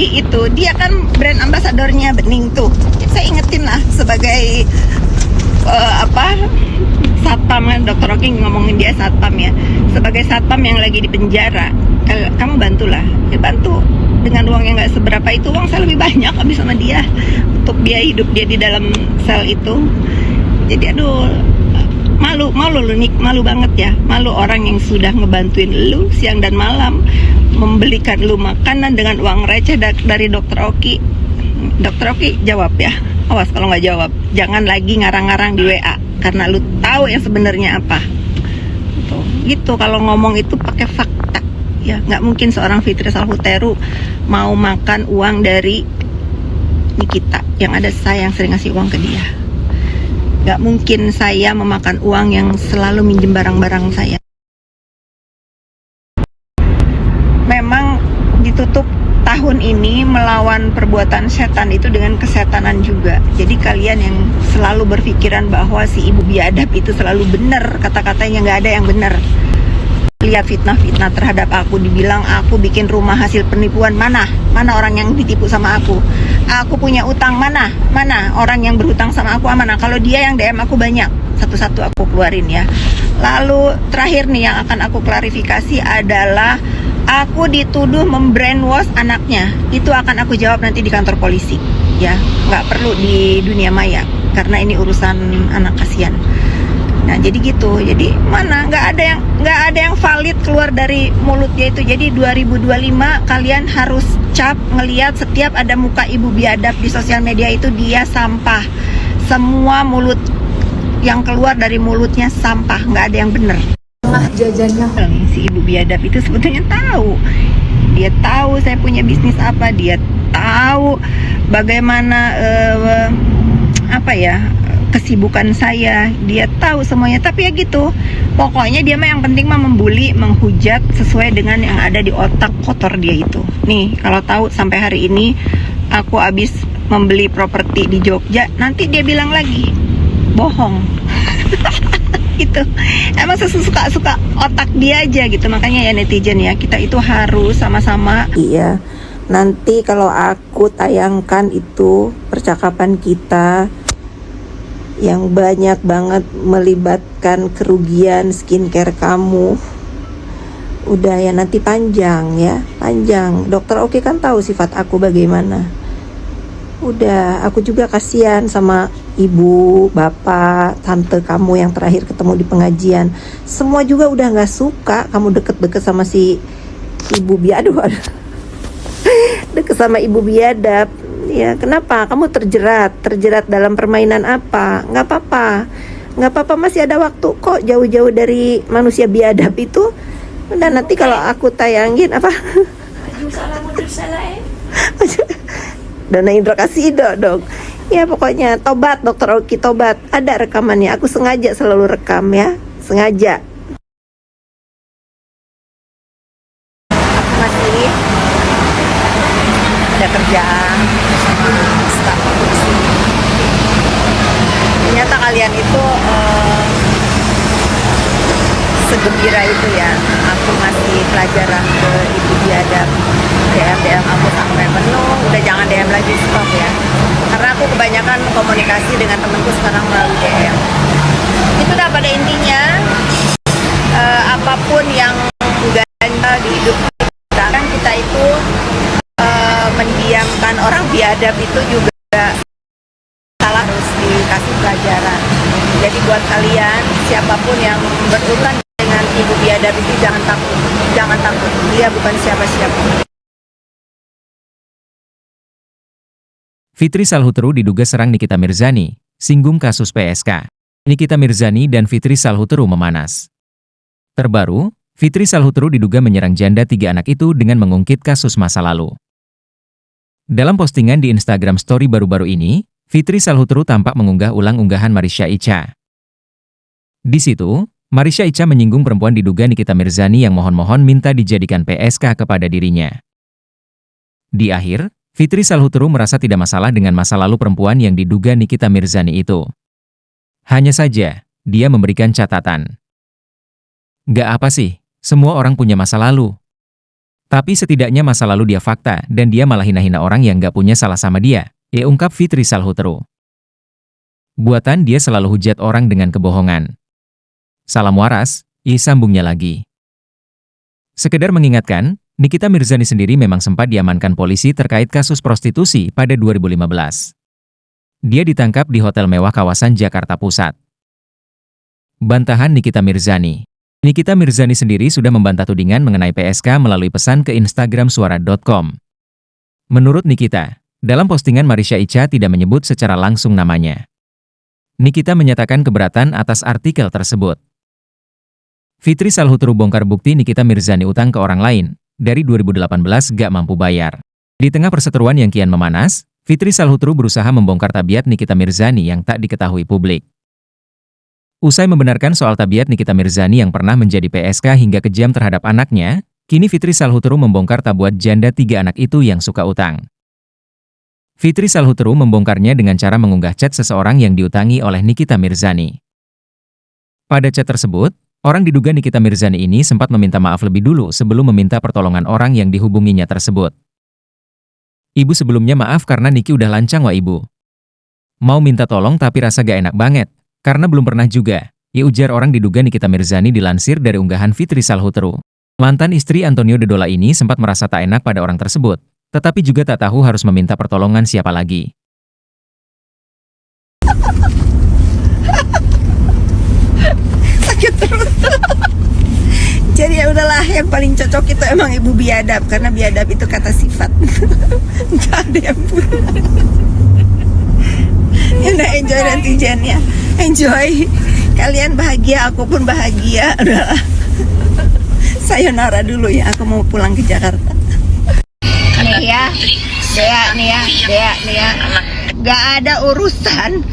Oki itu, dia kan brand ambasadornya Bening tuh. Saya ingetin lah sebagai satpam kan, Dokter Oki ngomongin dia satpam ya. Sebagai satpam yang lagi di penjara, kamu bantulah, ya bantu dengan uang yang nggak seberapa itu. Uang saya lebih banyak habis sama dia untuk biaya hidup dia di dalam sel itu. Jadi aduh, malu lu Nik, malu banget ya. Malu orang yang sudah ngebantuin lu siang dan malam, membelikan lu makanan dengan uang receh dari Dokter Oki. Dokter Oki jawab ya, awas kalau nggak jawab, jangan lagi ngarang-ngarang di WA karena lu tahu yang sebenarnya apa. Tuh, gitu kalau ngomong itu pakai fakta ya. Nggak mungkin seorang Fitri Salhuteru mau makan uang dari Nikita, yang ada saya yang sering ngasih uang ke dia. Nggak mungkin saya memakan uang yang selalu minjem barang-barang saya. Memang ditutup tahun ini melawan perbuatan setan itu dengan kesetanan juga. Jadi kalian yang selalu berpikiran bahwa si ibu biadab itu selalu benar, kata-katanya nggak ada yang benar. Lihat fitnah-fitnah terhadap aku, dibilang aku bikin rumah hasil penipuan. Mana orang yang ditipu sama aku? Aku punya utang, mana orang yang berhutang sama aku, mana? Kalau dia yang DM aku banyak, satu-satu aku keluarin ya. Lalu terakhir nih yang akan aku klarifikasi adalah aku dituduh membrainwash anaknya. Itu akan aku jawab nanti di kantor polisi ya, nggak perlu di dunia maya karena ini urusan anak kasihan. Nah jadi gitu, jadi mana nggak ada yang valid keluar dari mulutnya itu. Jadi 2025 kalian harus cap ngelihat setiap ada muka ibu biadab di sosial media itu dia sampah. Semua mulut yang keluar dari mulutnya sampah, nggak ada yang bener. Jajannya Si ibu biadab itu sebetulnya tahu, dia tahu saya punya bisnis apa, dia tahu bagaimana kesibukan saya, dia tahu semuanya. Tapi ya gitu, pokoknya dia mah yang penting mah membuli, menghujat sesuai dengan yang ada di otak kotor dia itu. Nih kalau tahu sampai hari ini aku habis membeli properti di Jogja, nanti dia bilang lagi bohong. Gitu, emang suka otak dia aja gitu. Makanya ya netizen ya, kita itu harus sama-sama. Iya, nanti kalau aku tayangkan itu percakapan kita yang banyak banget melibatkan kerugian skincare kamu, udah ya nanti panjang ya, panjang. Dokter Oki kan tahu sifat aku bagaimana. Udah, aku juga kasihan sama ibu, bapak, tante kamu yang terakhir ketemu di pengajian. Semua juga udah nggak suka kamu deket-deket sama si ibu biadab. Deket sama ibu biadab. Ya kenapa? Kamu terjerat dalam permainan apa? Nggak apa-apa, masih ada waktu kok, jauh-jauh dari manusia biadab itu. Dan nanti kalau aku tayangin apa? Dana Indra kasih dong. Ya pokoknya tobat Dokter Oki, tobat. Ada rekamannya, aku sengaja selalu rekam ya, sengaja. Aku masih ada kerjaan sama staf aku di sini. Ternyata kalian itu segembira itu ya. Aku ngasih pelajaran ke ibu biadab. DM aku sampai penuh, udah jangan DM lagi, stop ya. Karena aku kebanyakan komunikasi dengan temenku sekarang melalui DM. Itu udah pada intinya, apapun yang ganda di hidup kita, kan kita itu mendiamkan orang biadab itu juga salah, harus dikasih pelajaran. Jadi buat kalian, siapapun yang berurusan dengan ibu biadab itu jangan takut, dia bukan siapa-siapa. Fitri Salhuteru diduga serang Nikita Mirzani, singgung kasus PSK. Nikita Mirzani dan Fitri Salhuteru memanas. Terbaru, Fitri Salhuteru diduga menyerang janda 3 anak itu dengan mengungkit kasus masa lalu. Dalam postingan di Instagram Story baru-baru ini, Fitri Salhuteru tampak mengunggah ulang unggahan Marisha Icha. Di situ, Marisha Icha menyinggung perempuan diduga Nikita Mirzani yang mohon-mohon minta dijadikan PSK kepada dirinya. Di akhir, Fitri Salhuteru merasa tidak masalah dengan masa lalu perempuan yang diduga Nikita Mirzani itu. Hanya saja, dia memberikan catatan. Gak apa sih, semua orang punya masa lalu. Tapi setidaknya masa lalu dia fakta, dan dia malah hina-hina orang yang gak punya salah sama dia, ungkap Fitri Salhuteru. Buatan dia selalu hujat orang dengan kebohongan. Salam waras, sambungnya lagi. Sekedar mengingatkan, Nikita Mirzani sendiri memang sempat diamankan polisi terkait kasus prostitusi pada 2015. Dia ditangkap di hotel mewah kawasan Jakarta Pusat. Bantahan Nikita Mirzani. Nikita Mirzani sendiri sudah membantah tudingan mengenai PSK melalui pesan ke Instagram suara.com. Menurut Nikita, dalam postingan Marisha Icha tidak menyebut secara langsung namanya. Nikita menyatakan keberatan atas artikel tersebut. Fitri Salhuteru bongkar bukti Nikita Mirzani utang ke orang lain, dari 2018 gak mampu bayar. Di tengah perseteruan yang kian memanas, Fitri Salhuteru berusaha membongkar tabiat Nikita Mirzani yang tak diketahui publik. Usai membenarkan soal tabiat Nikita Mirzani yang pernah menjadi PSK hingga kejam terhadap anaknya, kini Fitri Salhuteru membongkar tabuat janda 3 anak itu yang suka utang. Fitri Salhuteru membongkarnya dengan cara mengunggah chat seseorang yang diutangi oleh Nikita Mirzani. Pada chat tersebut, orang diduga Nikita Mirzani ini sempat meminta maaf lebih dulu sebelum meminta pertolongan orang yang dihubunginya tersebut. Ibu sebelumnya maaf karena Niki udah lancang wah ibu. Mau minta tolong tapi rasa gak enak banget. Karena belum pernah juga, ujar orang diduga Nikita Mirzani dilansir dari unggahan Fitri Salhuteru. Mantan istri Antonio Dodola ini sempat merasa tak enak pada orang tersebut, tetapi juga tak tahu harus meminta pertolongan siapa lagi. Sakit terus. Jadi ya udahlah, yang paling cocok itu emang ibu biadab, karena biadab itu kata sifat. Gak ada yang punya. Ya udah, enjoy netizennya. Enjoy. Kalian bahagia, aku pun bahagia. Udahlah. Sayonara dulu ya, aku mau pulang ke Jakarta. Nih ya, Dea. Gak ada urusan.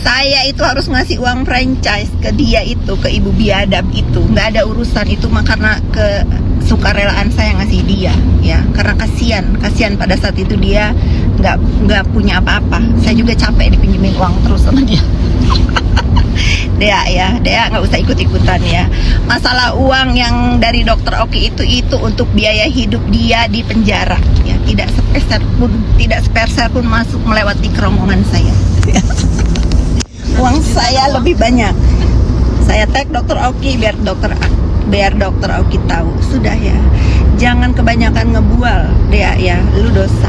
Saya itu harus ngasih uang franchise ke dia itu, ke ibu biadab itu. Gak ada urusan itu mah karena kesukarelaan saya ngasih dia, ya. Karena kasihan pada saat itu dia nggak punya apa-apa. Saya juga capek dipinjemin uang terus sama dia. Dea nggak usah ikut-ikutan ya. Masalah uang yang dari dokter Oki itu untuk biaya hidup dia di penjara, ya. Tidak sepeser pun masuk melewati kerongkongan saya. Uang saya lebih banyak. Saya tag dokter Oki biar dokter Oki tahu. Sudah ya, jangan kebanyakan ngebual, Dea ya. Lu dosa.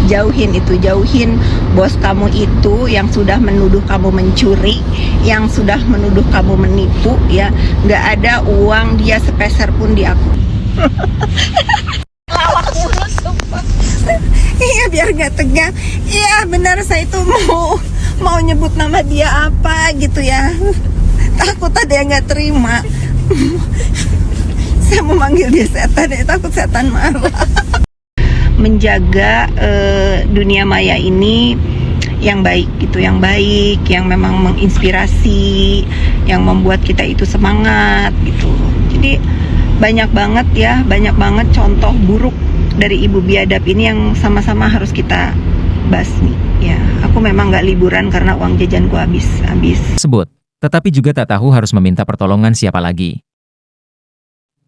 Jauhin bos kamu itu yang sudah menuduh kamu mencuri, yang sudah menuduh kamu menipu, ya. Nggak ada uang dia sepeser pun di aku. Lawak mulu sumpah. Iya, biar nggak tegang. Iya benar, saya itu mau nyebut nama dia apa gitu ya. Takut ada yang nggak terima. Saya mau manggil dia setan ya, takut setan marah. Menjaga dunia maya ini yang baik gitu, yang memang menginspirasi, yang membuat kita itu semangat gitu. Jadi banyak banget contoh buruk dari ibu biadab ini yang sama-sama harus kita basmi. Ya, aku memang nggak liburan karena uang jajanku habis. Sebut, tetapi juga tak tahu harus meminta pertolongan siapa lagi.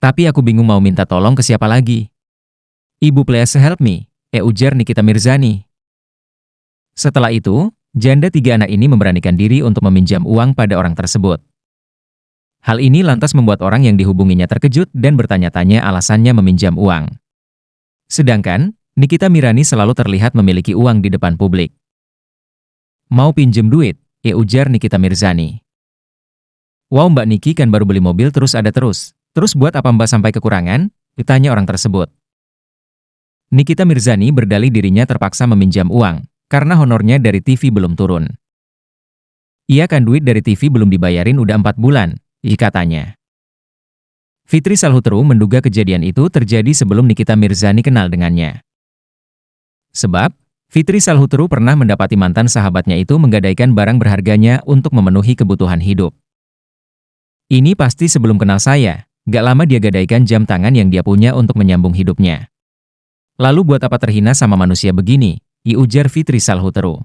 Tapi aku bingung mau minta tolong ke siapa lagi. Ibu please help me, ujar Nikita Mirzani. Setelah itu, janda 3 anak ini memberanikan diri untuk meminjam uang pada orang tersebut. Hal ini lantas membuat orang yang dihubunginya terkejut dan bertanya-tanya alasannya meminjam uang. Sedangkan, Nikita Mirzani selalu terlihat memiliki uang di depan publik. Mau pinjem duit, ujar Nikita Mirzani. Wow Mbak Niki kan baru beli mobil terus buat apa Mbak sampai kekurangan? Ditanya orang tersebut. Nikita Mirzani berdalih dirinya terpaksa meminjam uang, karena honornya dari TV belum turun. Iya kan duit dari TV belum dibayarin udah 4 bulan, katanya. Fitri Salhuteru menduga kejadian itu terjadi sebelum Nikita Mirzani kenal dengannya. Sebab, Fitri Salhuteru pernah mendapati mantan sahabatnya itu menggadaikan barang berharganya untuk memenuhi kebutuhan hidup. Ini pasti sebelum kenal saya, gak lama dia gadaikan jam tangan yang dia punya untuk menyambung hidupnya. Lalu buat apa terhina sama manusia begini, ujar Fitri Salhuteru.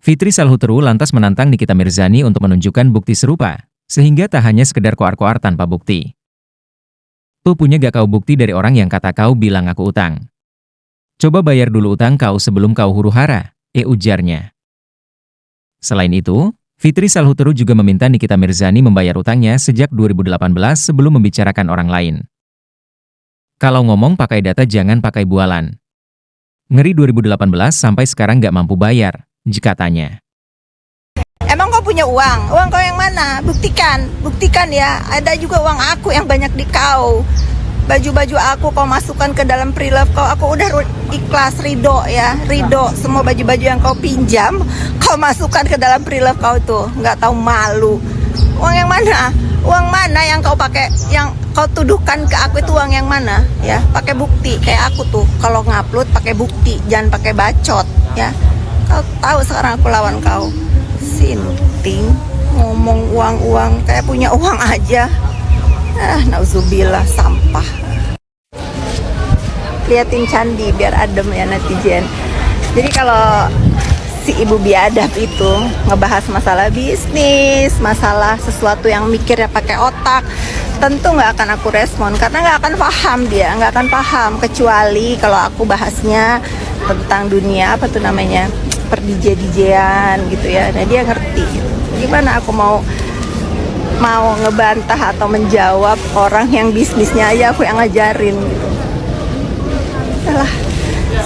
Fitri Salhuteru lantas menantang Nikita Mirzani untuk menunjukkan bukti serupa, sehingga tak hanya sekedar koar-koar tanpa bukti. Punya gak kau bukti dari orang yang kata kau bilang aku utang? Coba bayar dulu utang kau sebelum kau huru-hara, ujarnya. Selain itu, Fitri Salhuteru juga meminta Nikita Mirzani membayar utangnya sejak 2018 sebelum membicarakan orang lain. Kalau ngomong pakai data jangan pakai bualan. Ngeri 2018 sampai sekarang gak mampu bayar, katanya. Emang kau punya uang? Uang kau yang mana? Buktikan ya. Ada juga uang aku yang banyak di kau. Baju-baju aku kau masukkan ke dalam pre-love kau. Aku udah ikhlas, ridho ya. Ridho semua baju-baju yang kau pinjam, kau masukkan ke dalam pre-love kau tuh. Nggak tahu malu. Uang yang mana? Uang mana yang kau pakai, yang kau tuduhkan ke aku itu uang yang mana? Ya, pakai bukti. Kayak aku tuh, kalau ngupload pakai bukti, jangan pakai bacot ya. Kau tahu sekarang aku lawan kau. Sinting, ngomong uang-uang kayak punya uang aja. Nauzubillah, sampah. Liatin candi biar adem ya netizen. Jadi kalau si ibu biadab itu ngebahas masalah bisnis, masalah sesuatu yang mikirnya pakai otak, tentu nggak akan aku respon karena nggak akan paham dia, nggak akan paham kecuali kalau aku bahasnya tentang dunia apa tuh namanya per DJ-an gitu ya. Nah dia ngerti. Gimana aku mau ngebantah atau menjawab orang yang bisnisnya aja aku yang ngajarin gitu. Yalah,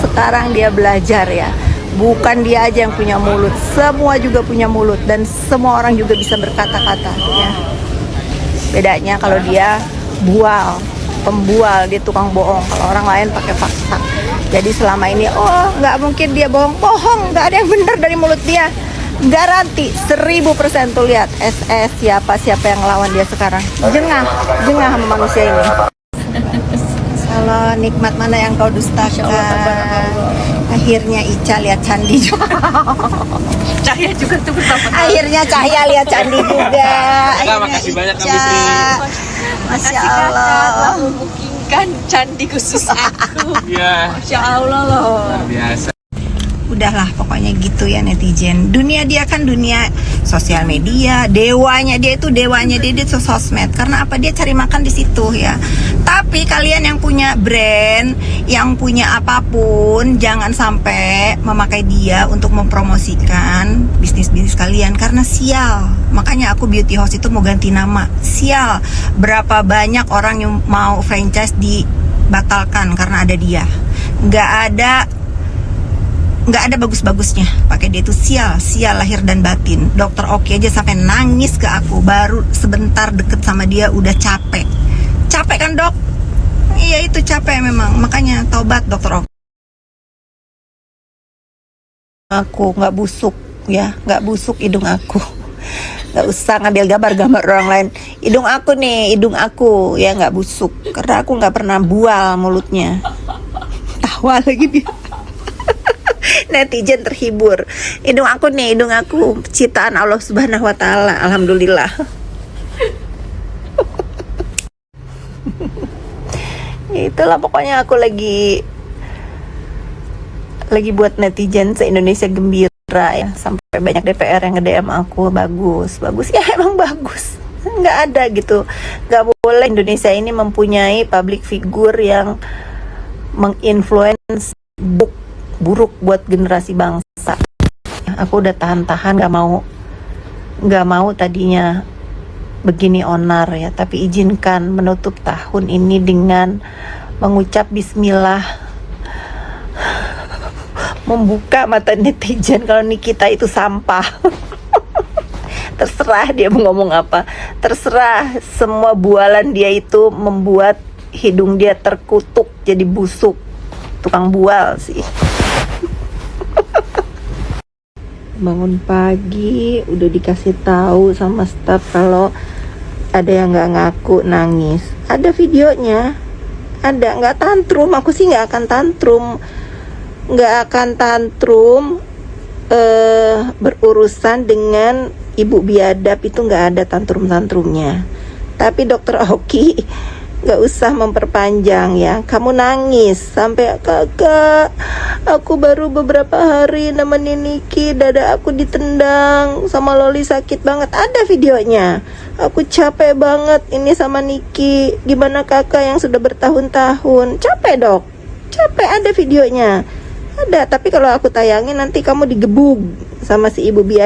sekarang dia belajar ya. Bukan dia aja yang punya mulut, semua juga punya mulut dan semua orang juga bisa berkata-kata ya. Bedanya kalau dia pembual, dia tukang bohong. Kalau orang lain pakai fakta. Jadi selama ini, nggak mungkin dia bohong, nggak ada yang benar dari mulut dia. Garansi 1000% tuh lihat SS siapa yang ngelawan dia sekarang. Jengah sama manusia ini. Kalau nikmat mana yang kau dustakan? Akhirnya Ica lihat candi juga. Cahaya juga tuh pertama. Akhirnya Cahaya lihat candi juga. Makasih banyak Kak Fitri. Masya Kakak telah Allah. membukingkan candi khusus aku. Iya. Masya Allah loh. Biasa. Udahlah pokoknya gitu ya netizen. Dunia dia kan dunia sosial media, dewanya dia di sosmed. Karena apa, dia cari makan di situ ya. Tapi kalian yang punya brand, yang punya apapun, jangan sampai memakai dia untuk mempromosikan bisnis kalian karena sial. Makanya aku Beauty House itu mau ganti nama. Sial. Berapa banyak orang yang mau franchise dibatalkan karena ada dia. Nggak ada bagus-bagusnya pakai dia itu. Sial lahir dan batin. Dokter Oki aja sampai nangis ke aku, baru sebentar deket sama dia udah capek kan dok? Iya itu capek memang, makanya taubat Dokter Oki. Aku nggak busuk ya, nggak busuk hidung aku. Nggak usah ngambil gambar orang lain. Hidung aku ya nggak busuk karena aku nggak pernah bual mulutnya. Tawa lagi dia. Netizen terhibur. Hidung aku ciptaan Allah Subhanahu wa taala. Alhamdulillah. Itulah pokoknya aku lagi buat netizen se-Indonesia gembira ya. Sampai banyak DPR yang nge-DM aku, bagus ya, emang bagus. Nggak ada gitu. Nggak boleh Indonesia ini mempunyai public figure yang menginfluence buruk buat generasi bangsa. Aku udah tahan nggak mau tadinya begini onar ya, tapi izinkan menutup tahun ini dengan mengucap bismillah, membuka mata netizen kalau Nikita itu sampah. Terserah dia mau ngomong apa, terserah. Semua bualan dia itu membuat hidung dia terkutuk jadi busuk. Tukang bual sih. Bangun pagi udah dikasih tahu sama staf kalau ada yang nggak ngaku, nangis. Ada videonya, nggak tantrum. Aku sih nggak akan tantrum berurusan dengan ibu biadab itu, nggak ada tantrumnya. Tapi Dokter Oki Gak usah memperpanjang ya. Kamu nangis sampai, kakak, aku baru beberapa hari nemenin Niki, dada aku ditendang sama Loli, sakit banget. Ada videonya. Aku capek banget ini sama Niki. Gimana kakak yang sudah bertahun-tahun? Capek dok, capek, ada videonya. Ada, tapi kalau aku tayangin nanti kamu digebug sama si ibu biasa.